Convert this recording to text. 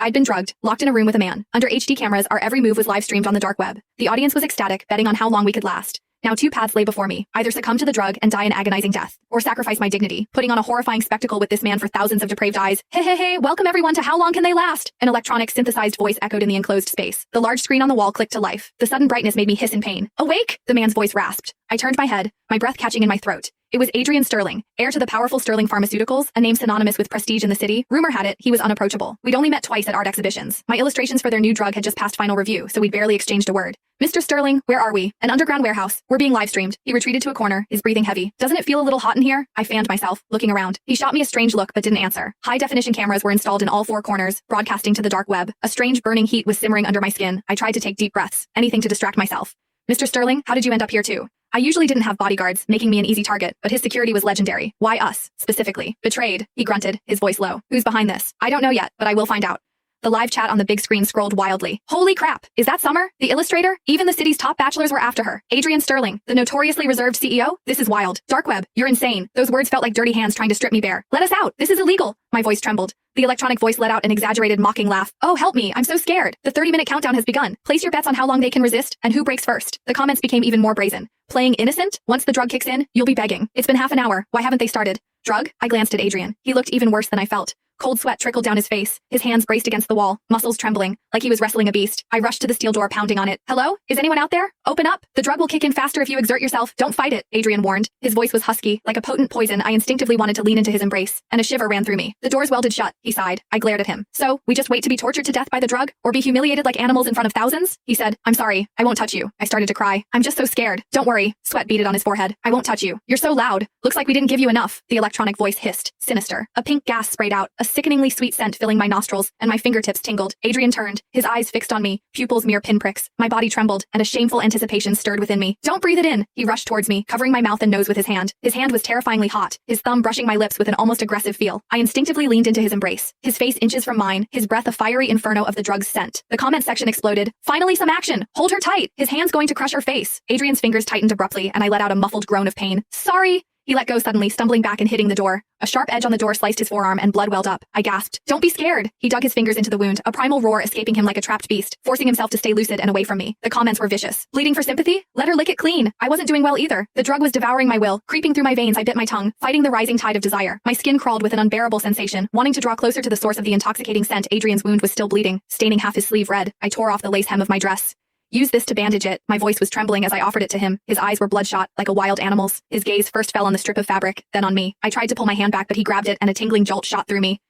I'd been drugged, locked in a room with a man. Under HD cameras, our every move was live streamed on the dark web. The audience was ecstatic, betting on how long we could last. Now 2 paths lay before me, either succumb to the drug and die an agonizing death, or sacrifice my dignity, putting on a horrifying spectacle with this man for thousands of depraved eyes. Hey, welcome everyone to How Long Can They Last? An electronic synthesized voice echoed in the enclosed space. The large screen on the wall clicked to life. The sudden brightness made me hiss in pain. Awake! The man's voice rasped. I turned my head, my breath catching in my throat. It was Adrian Sterling, heir to the powerful Sterling Pharmaceuticals, a name synonymous with prestige in the city. Rumor had it, he was unapproachable. We'd only met twice at art exhibitions. My illustrations for their new drug had just passed final review, so we'd barely exchanged a word. Mr. Sterling, where are we? An underground warehouse. We're being live-streamed. He retreated to a corner, his breathing heavy. Doesn't it feel a little hot in here? I fanned myself, looking around. He shot me a strange look, but didn't answer. High-definition cameras were installed in all 4 corners, broadcasting to the dark web. A strange burning heat was simmering under my skin. I tried to take deep breaths, anything to distract myself. Mr. Sterling, how did you end up here too? I usually didn't have bodyguards, making me an easy target, but his security was legendary. Why us, specifically? Betrayed, he grunted, his voice low. Who's behind this? I don't know yet, but I will find out. The live chat on the big screen scrolled wildly. Holy crap! Is that Summer, the illustrator? Even the city's top bachelors were after her. Adrian Sterling, the notoriously reserved CEO? This is wild. Dark web, you're insane. Those words felt like dirty hands trying to strip me bare. Let us out! This is illegal! My voice trembled. The electronic voice let out an exaggerated mocking laugh. Oh, help me, I'm so scared. The 30-minute countdown has begun. Place your bets on how long they can resist, and who breaks first. The comments became even more brazen. Playing innocent? Once the drug kicks in, you'll be begging. It's been half an hour. Why haven't they started? Drug? I glanced at Adrian. He looked even worse than I felt. Cold sweat trickled down his face, his hands braced against the wall, muscles trembling, like he was wrestling a beast. I rushed to the steel door, pounding on it. Hello? Is anyone out there? Open up! The drug will kick in faster if you exert yourself. Don't fight it, Adrian warned. His voice was husky, like a potent poison. I instinctively wanted to lean into his embrace, and a shiver ran through me. The doors welded shut, he sighed. I glared at him. So, we just wait to be tortured to death by the drug? Or be humiliated like animals in front of thousands? He said, I'm sorry, I won't touch you. I started to cry. I'm just so scared. Don't worry. Sweat beaded on his forehead. I won't touch you. You're so loud. Looks like we didn't give you enough. The electronic voice hissed, sinister. A pink gas sprayed out, a sickeningly sweet scent filling my nostrils, and my fingertips tingled. Adrian turned, his eyes fixed on me, pupils mere pinpricks. My body trembled, and a shameful anticipation stirred within me. Don't breathe it in! He rushed towards me, covering my mouth and nose with his hand. His hand was terrifyingly hot, his thumb brushing my lips with an almost aggressive feel. I instinctively leaned into his embrace, his face inches from mine, his breath a fiery inferno of the drug's scent. The comment section exploded. Finally some action! Hold her tight! His hand's going to crush her face. Adrian's fingers tightened abruptly, and I let out a muffled groan of pain. Sorry! He let go suddenly, stumbling back and hitting the door. A sharp edge on the door sliced his forearm and blood welled up. I gasped. Don't be scared! He dug his fingers into the wound, a primal roar escaping him like a trapped beast, forcing himself to stay lucid and away from me. The comments were vicious. Bleeding for sympathy? Let her lick it clean. I wasn't doing well either. The drug was devouring my will. Creeping through my veins, I bit my tongue, fighting the rising tide of desire. My skin crawled with an unbearable sensation, wanting to draw closer to the source of the intoxicating scent. Adrian's wound was still bleeding, staining half his sleeve red. I tore off the lace hem of my dress. Use this to bandage it. My voice was trembling as I offered it to him. His eyes were bloodshot, like a wild animal's. His gaze first fell on the strip of fabric, then on me. I tried to pull my hand back, but he grabbed it, and a tingling jolt shot through me.